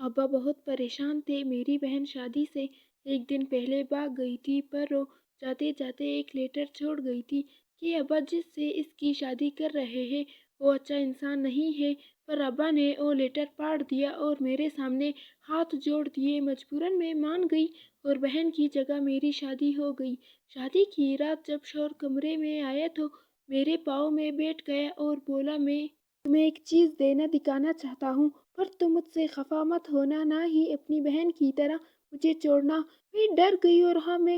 ابا بہت پریشان تھے۔ میری بہن شادی سے ایک دن پہلے بھاگ گئی تھی، پر وہ جاتے جاتے ایک لیٹر چھوڑ گئی تھی کہ ابا جس سے اس کی شادی کر رہے ہیں وہ اچھا انسان نہیں ہے۔ پر ابا نے وہ لیٹر پاڑ دیا اور میرے سامنے ہاتھ جوڑ دیے۔ مجبوراً میں مان گئی اور بہن کی جگہ میری شادی ہو گئی۔ شادی کی رات جب شوہر کمرے میں آیا تو میرے پاؤں میں بیٹھ گیا اور بولا، میں تمہیں ایک چیز دینا دکھانا چاہتا ہوں، پر تم مجھ سے خفا مت ہونا، نہ ہی اپنی بہن کی طرح مجھے چھوڑنا۔ میں ڈر گئی اور ہاں میں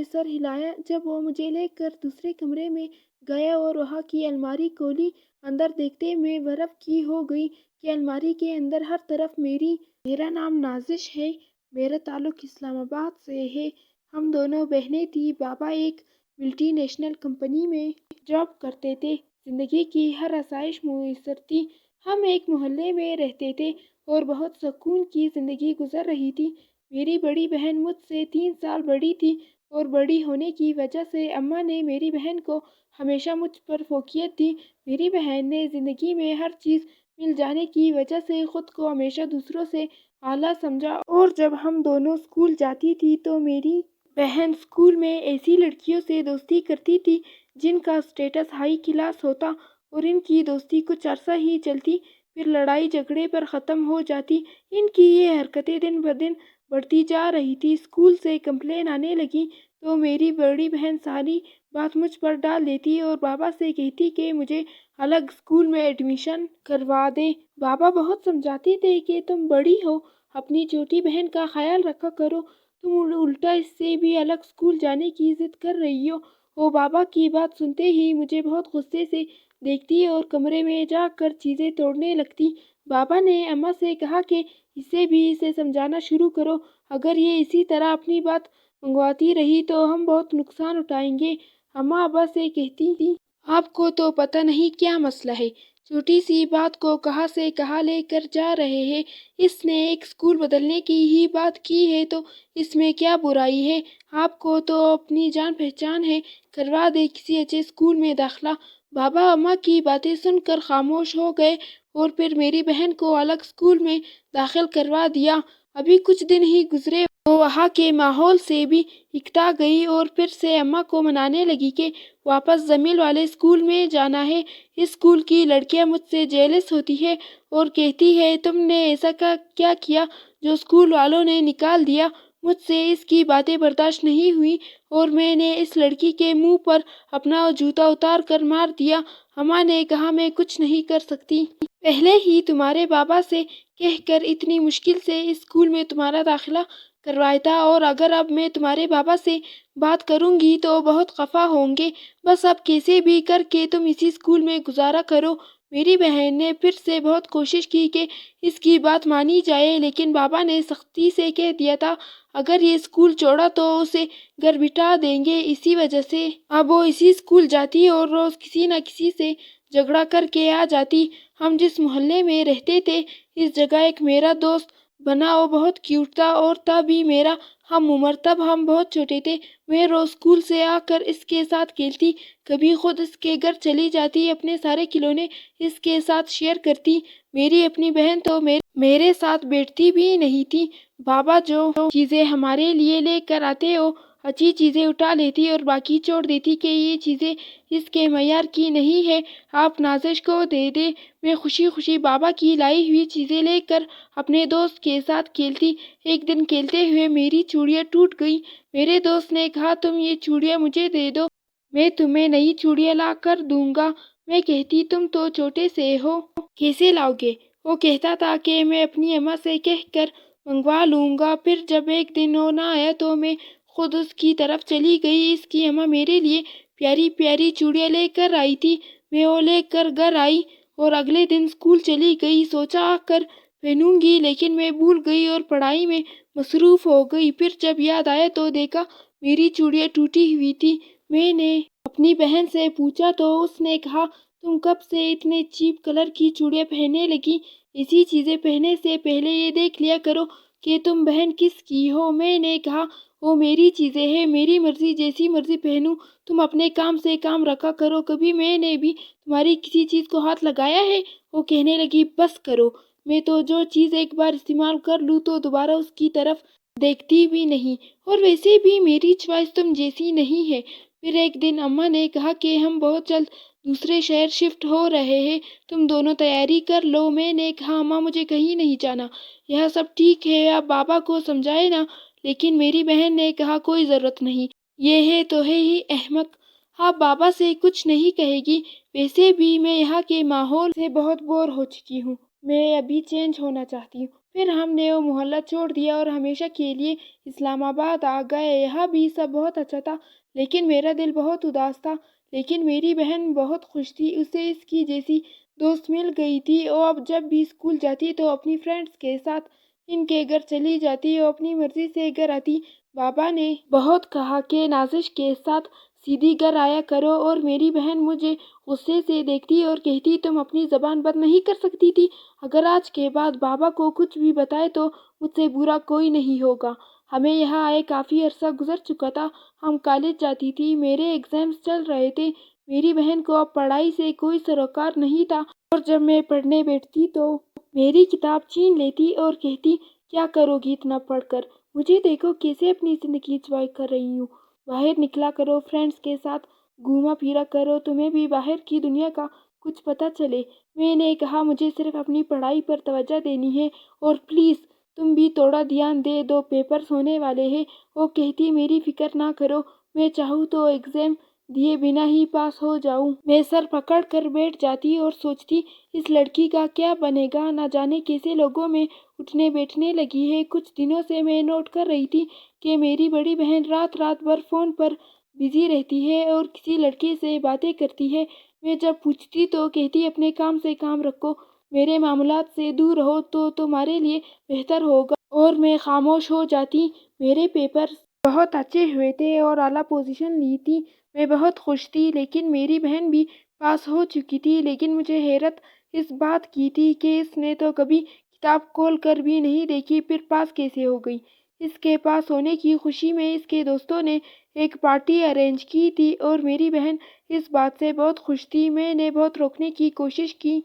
سر ہلایا۔ جب وہ مجھے لے کر دوسرے کمرے میں گیا اور وہاں کی الماری کھولی، اندر دیکھتے میں برف کی ہو گئی کہ الماری کے اندر ہر طرف میرا نام نازش ہے۔ میرا تعلق اسلام آباد سے ہے۔ ہم دونوں بہنیں تھیں۔ بابا ایک ملٹی نیشنل کمپنی میں جاب کرتے تھے۔ زندگی کی ہر آسائش میسر تھی۔ ہم ایک محلے میں رہتے تھے اور بہت سکون کی زندگی گزر رہی تھی۔ میری بڑی بہن مجھ سے 3 سال بڑی تھی اور بڑی ہونے کی وجہ سے اماں نے میری بہن کو ہمیشہ مجھ پر فوقیت دی۔ میری بہن نے زندگی میں ہر چیز مل جانے کی وجہ سے خود کو ہمیشہ دوسروں سے اعلیٰ سمجھا، اور جب ہم دونوں اسکول جاتی تھی تو میری بہن اسکول میں ایسی لڑکیوں سے دوستی کرتی تھی جن کا اسٹیٹس ہائی کلاس ہوتا، اور ان کی دوستی کچھ عرصہ ہی چلتی، پھر لڑائی جھگڑے پر ختم ہو جاتی۔ ان کی یہ حرکتیں دن بدن بڑھتی جا رہی تھی۔ اسکول سے کمپلین آنے لگی تو میری بڑی بہن ساری بات مجھ پر ڈال دیتی اور بابا سے کہتی کہ مجھے الگ اسکول میں ایڈمیشن کروا دے۔ بابا بہت سمجھاتے تھے کہ تم بڑی ہو، اپنی چھوٹی بہن کا خیال رکھا کرو، تم الٹا اس سے بھی الگ اسکول جانے کی ضد کر رہی ہو۔ وہ بابا کی بات سنتے ہی مجھے بہت غصے سے دیکھتی اور کمرے میں جا کر چیزیں توڑنے لگتی۔ بابا نے اماں سے کہا کہ اسے سمجھانا شروع کرو، اگر یہ اسی طرح اپنی بات منواتی رہی تو ہم بہت نقصان اٹھائیں گے۔ اماں ابا سے کہتی تھی، آپ کو تو پتہ نہیں کیا مسئلہ ہے، چھوٹی سی بات کو کہاں سے کہاں لے کر جا رہے ہیں۔ اس نے ایک اسکول بدلنے کی ہی بات کی ہے تو اس میں کیا برائی ہے؟ آپ کو تو اپنی جان پہچان ہے، کروا دے کسی اچھے اسکول میں داخلہ۔ بابا اماں کی باتیں سن کر خاموش ہو گئے اور پھر میری بہن کو الگ اسکول میں داخل کروا دیا۔ ابھی کچھ دن ہی گزرے، وہ وہاں کے ماحول سے بھی اکتا گئی اور پھر سے اماں کو منانے لگی کہ واپس جمیل والے اسکول میں جانا ہے۔ اس اسکول کی لڑکیاں مجھ سے جیلس ہوتی ہیں اور کہتی ہیں، تم نے ایسا کیا کیا جو اسکول والوں نے نکال دیا؟ مجھ سے اس کی باتیں برداشت نہیں ہوئی اور میں نے اس لڑکی کے منہ پر اپنا جوتا اتار کر مار دیا۔ اماں نے کہا، میں کچھ نہیں کر سکتی۔ پہلے ہی تمہارے بابا سے کہہ کر اتنی مشکل سے اس اسکول میں تمہارا داخلہ کروایا تھا، اور اگر اب میں تمہارے بابا سے بات کروں گی تو بہت خفا ہوں گے۔ بس اب کیسے بھی کر کے تم اسی اسکول میں گزارا کرو۔ میری بہن نے پھر سے بہت کوشش کی کہ اس کی بات مانی جائے، لیکن بابا نے سختی سے کہہ دیا تھا، اگر یہ اسکول چھوڑا تو اسے گھر بٹھا دیں گے۔ اسی وجہ سے اب وہ اسی اسکول جاتی اور روز کسی نہ کسی سے جھگڑا کر کے آ جاتی۔ ہم جس محلے میں رہتے تھے اس جگہ ایک میرا دوست بنا، وہ بہت کیوٹ تھا اور تھا بھی میرا ہم عمر۔ تب ہم بہت چھوٹے تھے۔ میں روز اسکول سے آ کر اس کے ساتھ کھیلتی، کبھی خود اس کے گھر چلی جاتی، اپنے سارے کھلونے اس کے ساتھ شیئر کرتی۔ میری اپنی بہن تو میرے ساتھ بیٹھتی بھی نہیں تھی۔ بابا جو چیزیں ہمارے لیے لے کر آتے وہ اچھی چیزیں اٹھا لیتی اور باقی چھوڑ دیتی کہ یہ چیزیں اس کے معیار کی نہیں ہے، آپ نازش کو دے دیں۔ میں خوشی خوشی بابا کی لائی ہوئی چیزیں لے کر اپنے دوست کے ساتھ کھیلتی۔ ایک دن کھیلتے ہوئے میری چوڑیاں ٹوٹ گئی۔ میرے دوست نے کہا، تم یہ چوڑیاں مجھے دے دو، میں تمہیں نئی چوڑیاں لا کر دوں گا۔ میں کہتی، تم تو چھوٹے سے ہو، کیسے لاؤ گے؟ وہ کہتا تھا کہ میں اپنی اماں سے کہہ کر منگوا لوں گا۔ پھر جب ایک دن وہ نہ آیا تو میں خود اس کی طرف چلی گئی۔ اس کی اماں میرے لیے پیاری پیاری چوڑیاں لے کر آئی تھی۔ میں وہ لے کر گھر آئی اور اگلے دن اسکول چلی گئی۔ سوچا آ کر پہنوں گی، لیکن میں بھول گئی اور پڑھائی میں مصروف ہو گئی۔ پھر جب یاد آیا تو دیکھا میری چوڑیاں ٹوٹی ہوئی تھی۔ میں نے اپنی بہن سے پوچھا تو اس نے کہا، تم کب سے اتنے چیپ کلر کی چوڑیاں پہننے لگی؟ ایسی چیزیں پہننے سے پہلے یہ دیکھ لیا کرو کہ تم بہن کس کی ہو۔ میں نے کہا، وہ میری چیزیں ہیں، میری مرضی، جیسی مرضی پہنوں، تم اپنے کام سے کام رکھا کرو، کبھی میں نے بھی تمہاری کسی چیز کو ہاتھ لگایا ہے؟ وہ کہنے لگی، بس کرو، میں تو جو چیز ایک بار استعمال کر لوں تو دوبارہ اس کی طرف دیکھتی بھی نہیں، اور ویسے بھی میری چوائس تم جیسی نہیں ہے۔ پھر ایک دن اماں نے کہا کہ ہم بہت جلد دوسرے شہر شفٹ ہو رہے ہیں، تم دونوں تیاری کر لو۔ میں نے کہا اماں مجھے کہیں نہیں جانا، یہ سب ٹھیک ہے، آپ بابا کو سمجھائے نا۔ لیکن میری بہن نے کہا کوئی ضرورت نہیں، یہ ہے تو ہے ہی احمق، آپ بابا سے کچھ نہیں کہے گی، ویسے بھی میں یہاں کے ماحول سے بہت بور ہو چکی ہوں، میں ابھی چینج ہونا چاہتی ہوں۔ پھر ہم نے وہ محلہ چھوڑ دیا اور ہمیشہ کے لیے اسلام آباد آ گئے۔ یہاں بھی سب بہت اچھا تھا، لیکن میرا دل بہت اداس تھا۔ لیکن میری بہن بہت خوش تھی، اسے اس کی جیسی دوست مل گئی تھی۔ وہ اب جب بھی اسکول جاتی تو اپنی فرینڈز کے ساتھ ان کے گھر چلی جاتی، وہ اپنی مرضی سے گھر آتی۔ بابا نے بہت کہا کہ نازش کے ساتھ سیدھی گھر آیا کرو، اور میری بہن مجھے غصے سے دیکھتی اور کہتی تم اپنی زبان بند نہیں کر سکتی تھی؟ اگر آج کے بعد بابا کو کچھ بھی بتائے تو مجھ سے برا کوئی نہیں ہوگا۔ ہمیں یہاں آئے کافی عرصہ گزر چکا تھا، ہم کالج جاتی تھی، میرے ایگزامز چل رہے تھے، میری بہن کو اب پڑھائی سے کوئی سروکار نہیں تھا، اور جب میں پڑھنے بیٹھتی تو میری کتاب چھین لیتی اور کہتی کیا کرو گی اتنا پڑھ کر، مجھے دیکھو کیسے اپنی زندگی انجوائے کر رہی ہوں، باہر نکلا کرو، فرینڈز کے ساتھ گھوما پھرا کرو، تمہیں بھی باہر کی دنیا کا کچھ پتہ چلے۔ میں نے کہا مجھے صرف اپنی پڑھائی پر توجہ دینی ہے، اور پلیز تم بھی تھوڑا دھیان دے دو، پیپرز ہونے والے ہیں۔ وہ کہتی میری فکر نہ کرو، میں چاہوں تو ایگزام دیے بنا ہی پاس ہو جاؤں۔ میں سر پکڑ کر بیٹھ جاتی اور سوچتی اس لڑکی کا کیا بنے گا، نہ جانے کیسے لوگوں میں اٹھنے بیٹھنے لگی ہے۔ کچھ دنوں سے میں نوٹ کر رہی تھی کہ میری بڑی بہن رات رات بھر فون پر بزی رہتی ہے اور کسی لڑکے سے باتیں کرتی ہے۔ میں جب پوچھتی تو کہتی اپنے کام سے کام رکھو، میرے معاملات سے دور رہو تو تمہارے لیے بہتر ہوگا، اور میں خاموش ہو جاتی۔ میرے پیپرز بہت اچھے ہوئے تھے اور اعلیٰ پوزیشن لی تھی، میں بہت خوش تھی، لیکن میری بہن بھی پاس ہو چکی تھی۔ لیکن مجھے حیرت اس بات کی تھی کہ اس نے تو کبھی کتاب کھول کر بھی نہیں دیکھی، پھر پاس کیسے ہو گئی؟ اس کے پاس ہونے کی خوشی میں اس کے دوستوں نے ایک پارٹی ارینج کی تھی، اور میری بہن اس بات سے بہت خوش تھی۔ میں نے بہت روکنے کی کوشش کی،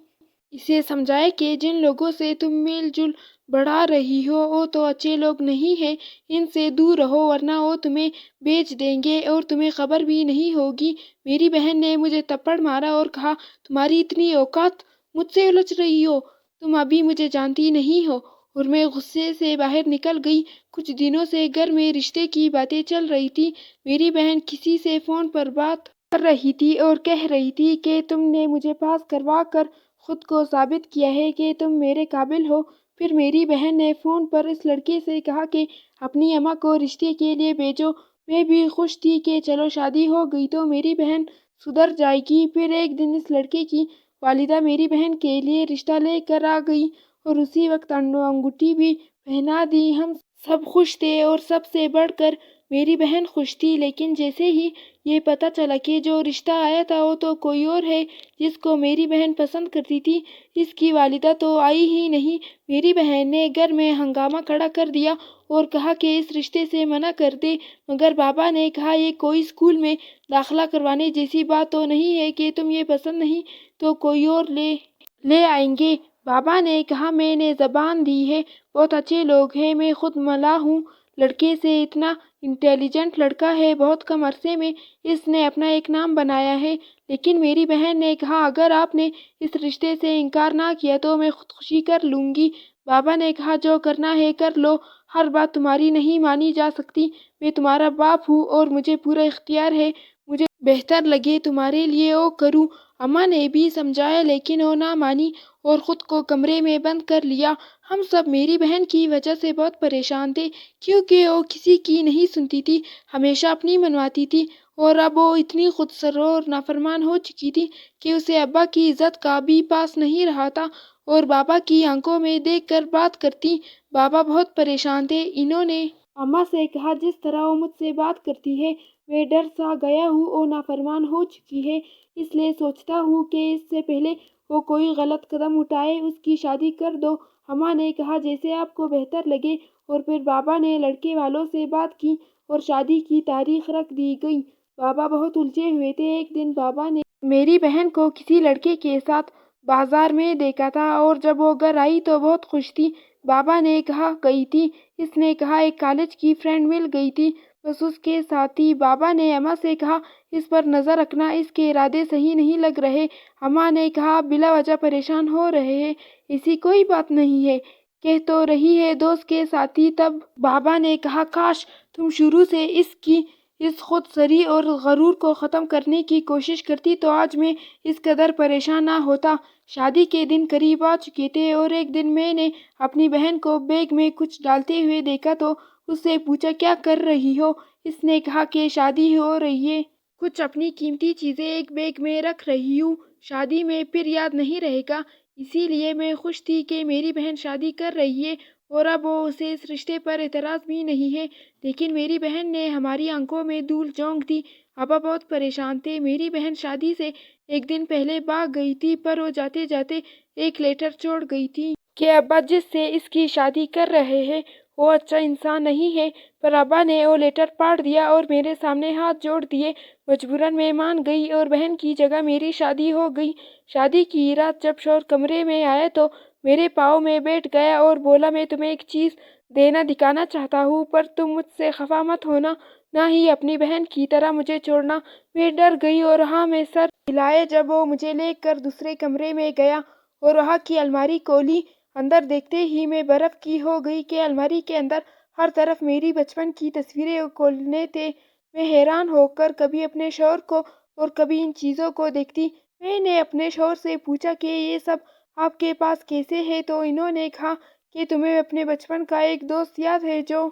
اسے سمجھایا کہ جن لوگوں سے تم میل جول بڑھا رہی ہو وہ تو اچھے لوگ نہیں ہیں، ان سے دور رہو ورنہ وہ تمہیں بیچ دیں گے اور تمہیں خبر بھی نہیں ہوگی۔ میری بہن نے مجھے تھپڑ مارا اور کہا تمہاری اتنی اوقات، مجھ سے الجھ رہی ہو، تم ابھی مجھے جانتی نہیں ہو، اور میں غصے سے باہر نکل گئی۔ کچھ دنوں سے گھر میں رشتے کی باتیں چل رہی تھی، میری بہن کسی سے فون پر بات کر رہی تھی اور کہہ رہی تھی کہ تم نے مجھے پاس کروا کر خود کو ثابت کیا ہے کہ تم میرے قابل ہو۔ پھر میری بہن نے فون پر اس لڑکے سے کہا کہ اپنی اماں کو رشتے کے لیے بھیجو۔ میں بھی خوش تھی کہ چلو شادی ہو گئی تو میری بہن سدھر جائے گی۔ پھر ایک دن اس لڑکے کی والدہ میری بہن کے لیے رشتہ لے کر آ گئی اور اسی وقت انگوٹھی بھی پہنا دی۔ ہم سب خوش تھے اور سب سے بڑھ کر میری بہن خوش تھی، لیکن جیسے ہی یہ پتہ چلا کہ جو رشتہ آیا تھا وہ تو کوئی اور ہے جس کو میری بہن پسند کرتی تھی، اس کی والدہ تو آئی ہی نہیں۔ میری بہن نے گھر میں ہنگامہ کھڑا کر دیا اور کہا کہ اس رشتے سے منع کر دے، مگر بابا نے کہا یہ کوئی اسکول میں داخلہ کروانے جیسی بات تو نہیں ہے کہ تم یہ پسند نہیں تو کوئی اور لے آئیں گے۔ بابا نے کہا میں نے زبان دی ہے، بہت اچھے لوگ ہیں، میں خود ملا ہوں، لڑکے سے اتنا انٹیلیجنٹ لڑکا ہے، بہت کم عرصے میں اس نے اپنا ایک نام بنایا ہے۔ لیکن میری بہن نے کہا اگر آپ نے اس رشتے سے انکار نہ کیا تو میں خودکشی کر لوں گی۔ بابا نے کہا جو کرنا ہے کر لو، ہر بات تمہاری نہیں مانی جا سکتی، میں تمہارا باپ ہوں اور مجھے پورا اختیار ہے، مجھے بہتر لگے تمہارے لیے وہ کروں۔ اماں نے بھی سمجھایا لیکن وہ نہ مانی اور خود کو کمرے میں بند کر لیا۔ ہم سب میری بہن کی وجہ سے بہت پریشان تھے، کیونکہ وہ کسی کی نہیں سنتی تھی، ہمیشہ اپنی منواتی تھی، اور اب وہ اتنی خود سر اور نافرمان ہو چکی تھی کہ اسے ابا کی عزت کا بھی پاس نہیں رہا تھا، اور بابا کی آنکھوں میں دیکھ کر بات کرتی۔ بابا بہت پریشان تھے۔ انہوں نے اماں سے کہا جس طرح وہ مجھ سے بات کرتی ہے میں ڈر سا گیا ہوں، وہ نافرمان ہو چکی ہے، اس لیے سوچتا ہوں کہ اس سے پہلے وہ کوئی غلط قدم اٹھائے اس کی شادی کر دو۔ اماں نے کہا جیسے آپ کو بہتر لگے، اور پھر بابا نے لڑکے والوں سے بات کی اور شادی کی تاریخ رکھ دی گئی۔ بابا بہت الجھے ہوئے تھے۔ ایک دن بابا نے میری بہن کو کسی لڑکے کے ساتھ بازار میں دیکھا تھا اور جب وہ گھر آئی تو بہت خوش تھی۔ بابا نے کہا گئی تھی؟ اس نے کہا ایک کالج کی فرینڈ مل گئی تھی، بس اس کے ساتھ تھی۔ بابا نے اماں سے کہا اس پر نظر رکھنا، اس کے ارادے صحیح نہیں لگ رہے۔ اماں نے کہا آپ بلا وجہ پریشان ہو رہے ہیں، ایسی کوئی بات نہیں ہے، کہہ تو رہی ہے دوست کے ساتھ تھی۔ تب بابا نے کہا کاش تم شروع سے اس کی اس خود سری اور غرور کو ختم کرنے کی کوشش کرتی تو آج میں اس قدر پریشان نہ ہوتا۔ شادی کے دن قریب آ چکے تھے اور ایک دن میں نے اپنی بہن کو بیگ میں کچھ ڈالتے ہوئے دیکھا تو اس سے پوچھا کیا کر رہی ہو؟ اس نے کہا کہ شادی ہو رہی ہے، کچھ اپنی قیمتی چیزیں ایک بیگ میں رکھ رہی ہوں، شادی میں پھر یاد نہیں رہے گا، اسی لیے میں خوش تھی کہ میری بہن شادی کر رہی ہے اور اب وہ اسے اس رشتے پر اعتراض بھی نہیں ہے۔ لیکن میری بہن نے ہماری آنکھوں میں دھول جھونک دی۔ ابا بہت پریشان تھے۔ میری بہن شادی سے ایک دن پہلے بھاگ گئی تھی، پر وہ جاتے جاتے ایک لیٹر چھوڑ گئی تھی کہ ابا جس سے اس کی شادی کر رہے ہیں وہ اچھا انسان نہیں ہے۔ پر ابا نے وہ لیٹر پاڑ دیا اور میرے سامنے ہاتھ جوڑ دیے۔ مجبوراً میں مان گئی اور بہن کی جگہ میری شادی ہو گئی۔ شادی کی رات جب شوہر کمرے میں آیا تو میرے پاؤں میں بیٹھ گیا اور بولا میں تمہیں ایک چیز دینا دکھانا چاہتا ہوں، پر تم مجھ سے خفا مت ہونا، نہ ہی اپنی بہن کی طرح مجھے چھوڑنا۔ میں ڈر گئی اور ہاں میں سر ہلائے جب وہ مجھے لے کر دوسرے کمرے میں گیا اور وہاں کی الماری کھولی۔ اندر دیکھتے ہی میں برف کی ہو گئی کہ الماری کے اندر ہر طرف میری بچپن کی تصویریں کھولنے تھے۔ میں حیران ہو کر کبھی اپنے شوہر کو اور کبھی ان چیزوں کو دیکھتی۔ میں نے اپنے شوہر سے پوچھا کہ یہ سب آپ کے پاس کیسے ہے تو انہوں نے کہا کہ تمہیں اپنے بچپن کا ایک دوست یاد ہے جو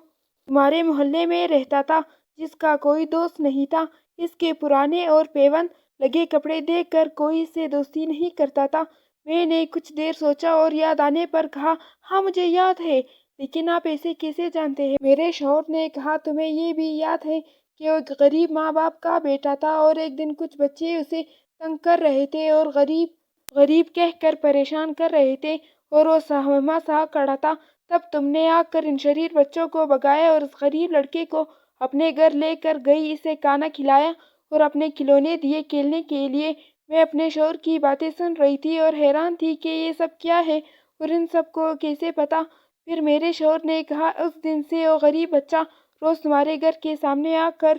تمہارے محلے میں رہتا تھا، جس کا کوئی دوست نہیں تھا۔ اس کے پرانے اور پیوند لگے کپڑے دیکھ کر کوئی اس سے دوستی نہیں کرتا تھا۔ میں نے کچھ دیر سوچا اور یاد آنے پر کہا ہاں مجھے یاد ہے، لیکن آپ ایسے کیسے جانتے ہیں؟ میرے شوہر نے کہا تمہیں یہ بھی یاد ہے کہ وہ غریب ماں باپ کا بیٹا تھا اور ایک دن کچھ بچے اسے تنگ کر رہے تھے اور غریب غریب کہہ کر پریشان کر رہے تھے اور وہ سہما سا کھڑا تھا۔ تب تم نے آ کر ان شریر بچوں کو بھگایا اور اس غریب لڑکے کو اپنے گھر لے کر گئی، اسے کھانا کھلایا اور اپنے کھلونے دیے کھیلنے کے لیے۔ میں اپنے شوہر کی باتیں سن رہی تھی اور حیران تھی کہ یہ سب کیا ہے اور ان سب کو کیسے پتا۔ پھر میرے شوہر نے کہا اس دن سے وہ غریب بچہ روز تمہارے گھر کے سامنے آ کر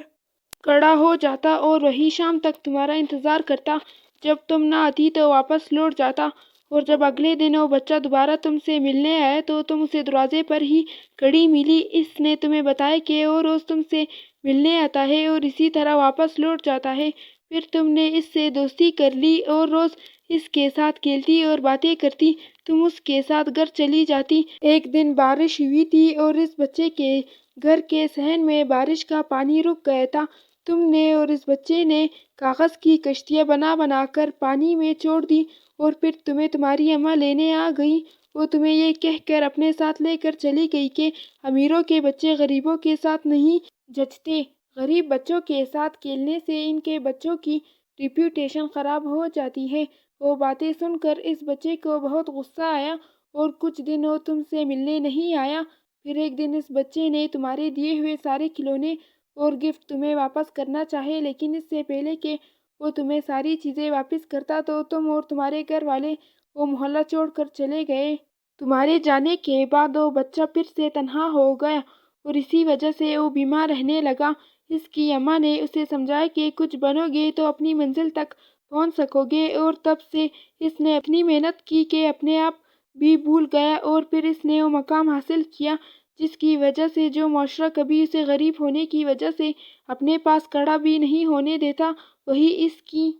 کھڑا ہو جاتا اور وہی شام تک تمہارا انتظار کرتا، جب تم نہ آتی تو واپس لوٹ جاتا، اور جب اگلے دن وہ بچہ دوبارہ تم سے ملنے آیا تو تم اسے دروازے پر ہی کھڑی ملی۔ اس نے تمہیں بتایا کہ وہ روز تم سے ملنے آتا ہے اور اسی طرح واپس لوٹ جاتا ہے۔ پھر تم نے اس سے دوستی کر لی اور روز اس کے ساتھ کھیلتی اور باتیں کرتی، تم اس کے ساتھ گھر چلی جاتی۔ ایک دن بارش ہوئی تھی اور اس بچے کے گھر کے صحن میں بارش کا پانی رک گیا تھا۔ تم نے اور اس بچے نے کاغذ کی کشتیاں بنا بنا کر پانی میں چھوڑ دی اور پھر تمہیں تمہاری اماں لینے آ گئی۔ وہ تمہیں یہ کہہ کر اپنے ساتھ لے کر چلی گئی کہ امیروں کے بچے غریبوں کے ساتھ نہیں جچتے، غریب بچوں کے ساتھ کھیلنے سے ان کے بچوں کی ریپوٹیشن خراب ہو جاتی ہے۔ وہ باتیں سن کر اس بچے کو بہت غصہ آیا اور کچھ دن وہ تم سے ملنے نہیں آیا۔ پھر ایک دن اس بچے نے تمہارے دیے ہوئے سارے کھلونے اور گفٹ تمہیں واپس کرنا چاہے، لیکن اس سے پہلے کہ وہ تمہیں ساری چیزیں واپس کرتا تو تم اور تمہارے گھر والے وہ محلہ چھوڑ کر چلے گئے۔ تمہارے جانے کے بعد وہ بچہ پھر سے تنہا ہو گیا اور اسی وجہ سے وہ بیمار رہنے لگا۔ اس کی اماں نے اسے سمجھایا کہ کچھ بنو گے تو اپنی منزل تک پہنچ سکو گے، اور تب سے اس نے اتنی محنت کی کہ اپنے آپ بھی بھول گیا اور پھر اس نے وہ مقام حاصل کیا جس کی وجہ سے جو معاشرہ کبھی اسے غریب ہونے کی وجہ سے اپنے پاس کھڑا بھی نہیں ہونے دیتا، وہی اس کی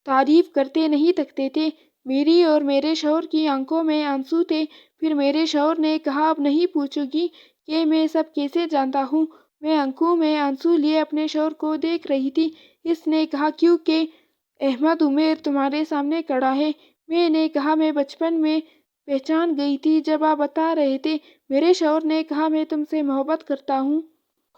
تعریف کرتے نہیں تھکتے تھے۔ میری اور میرے شوہر کی آنکھوں میں آنسو تھے۔ پھر میرے شوہر نے کہا اب نہیں پوچھو گی کہ میں سب کیسے جانتا ہوں؟ میں آنکھوں میں آنسو لیے اپنے شوہر کو دیکھ رہی تھی۔ اس نے کہا کیونکہ احمد عمیر تمہارے سامنے کھڑا ہے۔ میں نے کہا میں بچپن میں پہچان گئی تھی جب آپ بتا رہے تھے۔ میرے شوہر نے کہا میں تم سے محبت کرتا ہوں،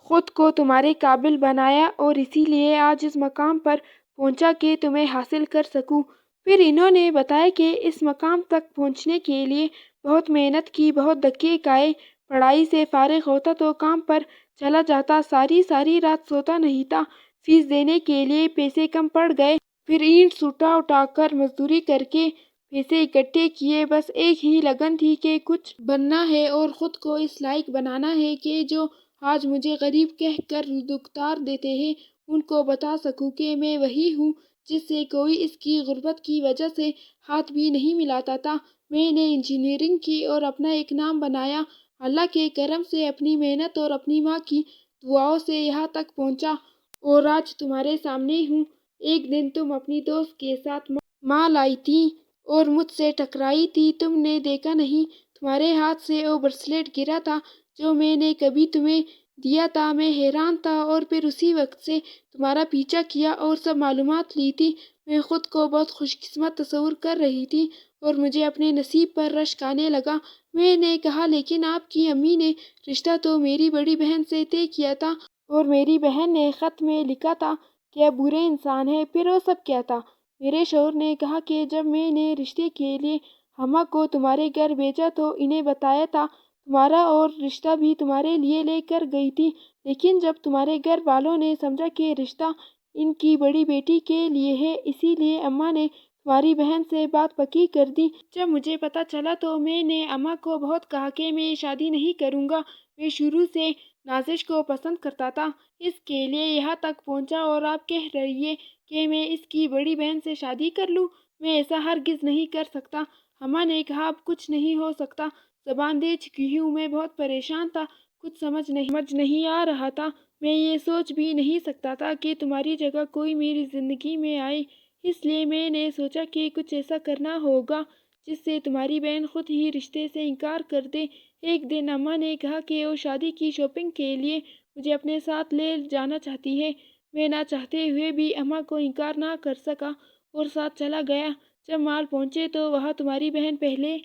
خود کو تمہارے قابل بنایا اور اسی لیے آج اس مقام پر پہنچا کہ تمہیں حاصل کر سکوں۔ پھر انہوں نے بتایا کہ اس مقام تک پہنچنے کے لیے بہت محنت کی، بہت دھکے کھائے، پڑھائی سے فارغ ہوتا تو کام پر چلا جاتا، ساری ساری رات سوتا نہیں تھا، فیس دینے کے لیے پیسے کم پڑ گئے، پھر اینٹ سوٹا اٹھا کر مزدوری کر کے پیسے اکٹھے کیے، بس ایک ہی لگن تھی کہ کچھ بننا ہے اور خود کو اس لائق بنانا ہے کہ جو آج مجھے غریب کہہ کر دکتار دیتے ہیں ان کو بتا سکوں کہ میں وہی ہوں جس سے کوئی اس کی غربت کی وجہ سے ہاتھ بھی نہیں ملاتا تھا۔ میں نے انجینئرنگ کی اور اپنا ایک نام بنایا، اللہ کے کرم سے اپنی محنت اور اپنی ماں کی دعاؤں سے یہاں تک پہنچا اور آج تمہارے سامنے ہوں۔ ایک دن تم اپنی دوست کے ساتھ مال آئی تھی اور مجھ سے ٹکرائی تھی، تم نے دیکھا نہیں تمہارے ہاتھ سے وہ بریسلیٹ گرا تھا جو میں نے کبھی تمہیں دیا تھا۔ میں حیران تھا اور پھر اسی وقت سے تمہارا پیچھا کیا اور سب معلومات لی تھی۔ میں خود کو بہت خوش قسمت تصور کر رہی تھی اور مجھے اپنے نصیب پر رشک آنے لگا۔ میں نے کہا لیکن آپ کی امی نے رشتہ تو میری بڑی بہن سے طے کیا تھا اور میری بہن نے خط میں لکھا تھا کہ آپ برے انسان ہیں، پھر وہ سب کیا تھا؟ میرے شوہر نے کہا کہ جب میں نے رشتے کے لیے اماں کو تمہارے گھر بھیجا تو انہیں بتایا تھا تمہارا اور رشتہ بھی تمہارے لیے لے کر گئی تھی، لیکن جب تمہارے گھر والوں نے سمجھا کہ رشتہ ان کی بڑی بیٹی کے لیے ہے اسی لیے اماں نے تمہاری بہن سے بات پکی کر دی۔ جب مجھے پتہ چلا تو میں نے اماں کو بہت کہا کہ میں شادی نہیں کروں گا، میں شروع سے نازش کو پسند کرتا تھا، اس کے لیے یہاں تک پہنچا اور آپ کہہ رہی ہیں کہ میں اس کی بڑی بہن سے شادی کر لوں؟ میں ایسا ہرگز نہیں کر سکتا۔ اماں نے کہا اب کچھ نہیں ہو سکتا، زبان دے چکی ہوں۔ میں بہت پریشان تھا، کچھ سمجھ نہیں آ رہا تھا، میں یہ سوچ بھی نہیں سکتا تھا کہ تمہاری جگہ کوئی میری زندگی میں آئے، اس لیے میں نے سوچا کہ کچھ ایسا کرنا ہوگا جس سے تمہاری بہن خود ہی رشتے سے انکار کر دے۔ ایک دن اماں نے کہا کہ وہ شادی کی شاپنگ کے لیے مجھے اپنے ساتھ لے جانا چاہتی ہے۔ میں نہ چاہتے ہوئے بھی اماں کو انکار نہ کر سکا اور ساتھ چلا گیا۔ جب مال پہنچے تو وہاں تمہاری بہن پہلے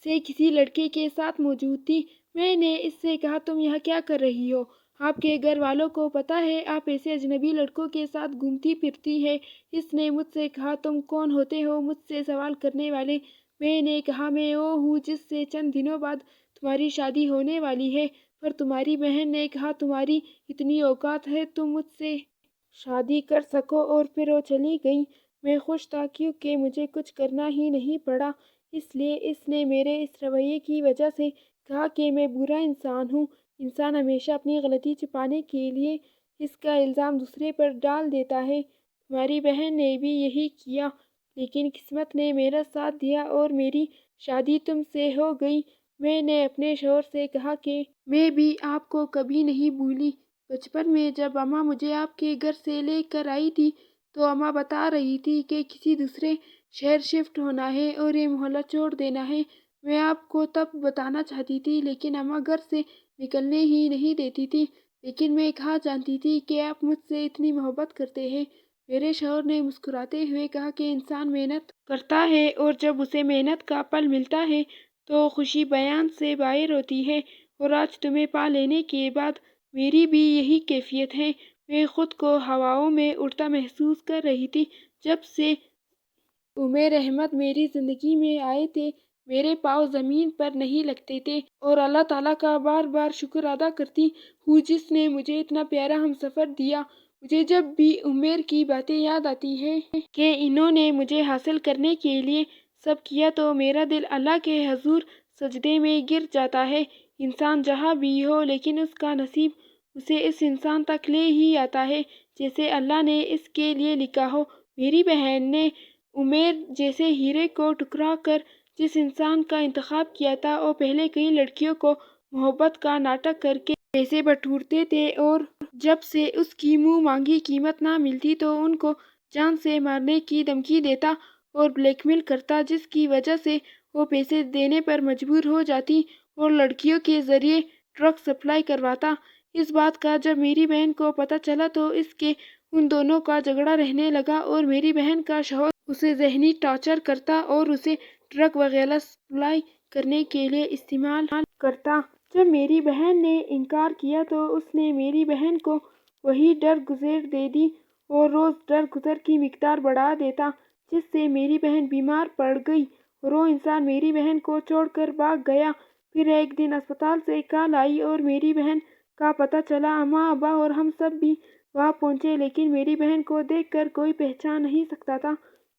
سے کسی لڑکے کے ساتھ موجود تھی۔ میں نے اس سے کہا تم یہاں کیا کر رہی ہو؟ آپ کے گھر والوں کو پتہ ہے آپ ایسے اجنبی لڑکوں کے ساتھ گھومتی پھرتی ہے؟ اس نے مجھ سے کہا تم کون ہوتے ہو مجھ سے سوال کرنے والے؟ میں نے کہا میں وہ ہوں جس سے چند دنوں بعد تمہاری شادی ہونے والی ہے۔ پر تمہاری بہن نے کہا تمہاری اتنی اوقات ہے تم مجھ سے شادی کر سکو، اور پھر وہ چلی گئی۔ میں خوش تھا کیونکہ مجھے کچھ کرنا ہی نہیں پڑا، اس لیے اس نے میرے اس رویے کی وجہ سے کہا کہ میں برا انسان ہوں۔ انسان ہمیشہ اپنی غلطی چھپانے کے لیے اس کا الزام دوسرے پر ڈال دیتا ہے۔ تمہاری بہن نے بھی یہی کیا، لیکن قسمت نے میرا ساتھ دیا اور میری شادی تم سے ہو گئی۔ میں نے اپنے شوہر سے کہا کہ میں بھی آپ کو کبھی نہیں بھولی۔ بچپن میں جب اماں مجھے آپ کے گھر سے لے کر آئی تھی تو اماں بتا رہی تھی کہ کسی دوسرے شہر شفٹ ہونا ہے اور یہ محلہ چھوڑ دینا ہے۔ میں آپ کو تب بتانا چاہتی تھی لیکن اماں گھر سے نکلنے ہی نہیں دیتی تھی، لیکن میں کہاں جانتی تھی کہ آپ مجھ سے اتنی محبت کرتے ہیں۔ میرے شوہر نے مسکراتے ہوئے کہا کہ انسان محنت کرتا ہے اور جب اسے محنت کا پھل ملتا ہے تو خوشی بیان سے باہر ہوتی ہے، اور آج تمہیں پا لینے کے بعد میری بھی یہی کیفیت ہے۔ میں خود کو ہواؤں میں اڑتا محسوس کر رہی تھی۔ جب سے عمر احمد میری زندگی میں آئے تھے میرے پاؤں زمین پر نہیں لگتے تھے، اور اللہ تعالیٰ کا بار بار شکر ادا کرتی ہوں جس نے مجھے اتنا پیارا ہمسفر دیا۔ مجھے جب بھی عمر کی باتیں یاد آتی ہیں کہ انہوں نے مجھے حاصل کرنے کے لیے سب کیا تو میرا دل اللہ کے حضور سجدے میں گر جاتا ہے۔ انسان جہاں بھی ہو لیکن اس کا نصیب اسے اس انسان تک لے ہی آتا ہے جسے اللہ نے اس کے لیے لکھا ہو۔ میری بہن نے عمر جیسے ہیرے کو ٹھکرا کر جس انسان کا انتخاب کیا تھا، وہ پہلے کئی لڑکیوں کو محبت کا ناٹک کر کے پیسے بٹورتے تھے اور جب سے اس کی منہ مانگی قیمت نہ ملتی تو ان کو جان سے مارنے کی دھمکی دیتا اور بلیک میل کرتا، جس کی وجہ سے وہ پیسے دینے پر مجبور ہو جاتی اور لڑکیوں کے ذریعے ڈرگ سپلائی کرواتا۔ اس بات کا جب میری بہن کو پتہ چلا تو اس کے ان دونوں کا جھگڑا رہنے لگا اور میری بہن کا شوہر اسے ذہنی ٹارچر کرتا اور اسے ڈرگ وغیرہ سپلائی کرنے کے لیے استعمال کرتا۔ جب میری بہن نے انکار کیا تو اس نے میری بہن کو وہی درگزر دے دی اور روز درگزر کی مقدار بڑھا دیتا، جس سے میری بہن بیمار پڑ گئی اور وہ انسان میری بہن کو چھوڑ کر بھاگ گیا۔ پھر ایک دن اسپتال سے کال آئی اور میری بہن کا پتہ چلا۔ اماں ابا اور ہم سب بھی وہاں پہنچے، لیکن میری بہن کو دیکھ کر کوئی پہچان نہیں سکتا تھا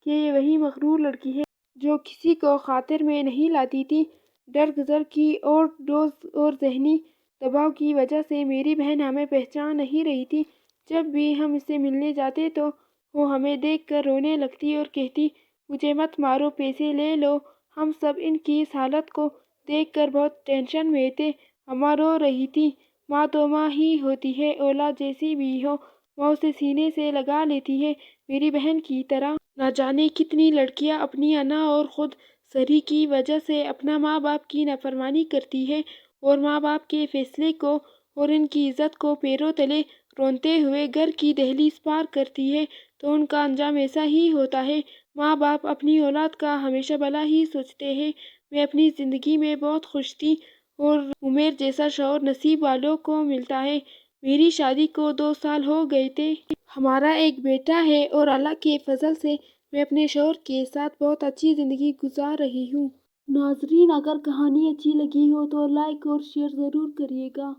کہ یہ وہی مغرور لڑکی ہے جو کسی کو خاطر میں نہیں لاتی تھی۔ درگزر کی اوور ڈوز اور ذہنی دباؤ کی وجہ سے میری بہن ہمیں پہچان نہیں رہی تھی۔ جب بھی ہم اس سے ملنے جاتے تو وہ ہمیں دیکھ کر رونے لگتی اور کہتی، مجھے مت مارو، پیسے لے لو۔ ہم سب ان کی اس حالت کو دیکھ کر بہت ٹینشن میں تھے۔ اماں رو رہی تھی۔ ماں تو ماں ہی ہوتی ہے، اولاد جیسی بھی ہو، ماں اسے سینے سے لگا لیتی ہے۔ میری بہن کی طرح نہ جانے کتنی لڑکیاں اپنی انا اور خود سری کی وجہ سے اپنا ماں باپ کی نافرمانی کرتی ہے اور ماں باپ کے فیصلے کو اور ان کی عزت کو پیروں تلے رونتے ہوئے گھر کی دہلیز پار کرتی ہے تو ان کا انجام ایسا ہی ہوتا ہے۔ ماں باپ اپنی اولاد کا ہمیشہ بھلا ہی سوچتے ہیں۔ میں اپنی زندگی میں بہت خوش تھی اور عمیر جیسا شوہر نصیب والوں کو ملتا ہے۔ میری شادی کو 2 سال ہو گئے تھے۔ ہمارا ایک بیٹا ہے اور اللہ کے فضل سے میں اپنے شوہر کے ساتھ بہت اچھی زندگی گزار رہی ہوں۔ ناظرین، اگر کہانی اچھی لگی ہو تو لائک اور شیئر ضرور کریے گا۔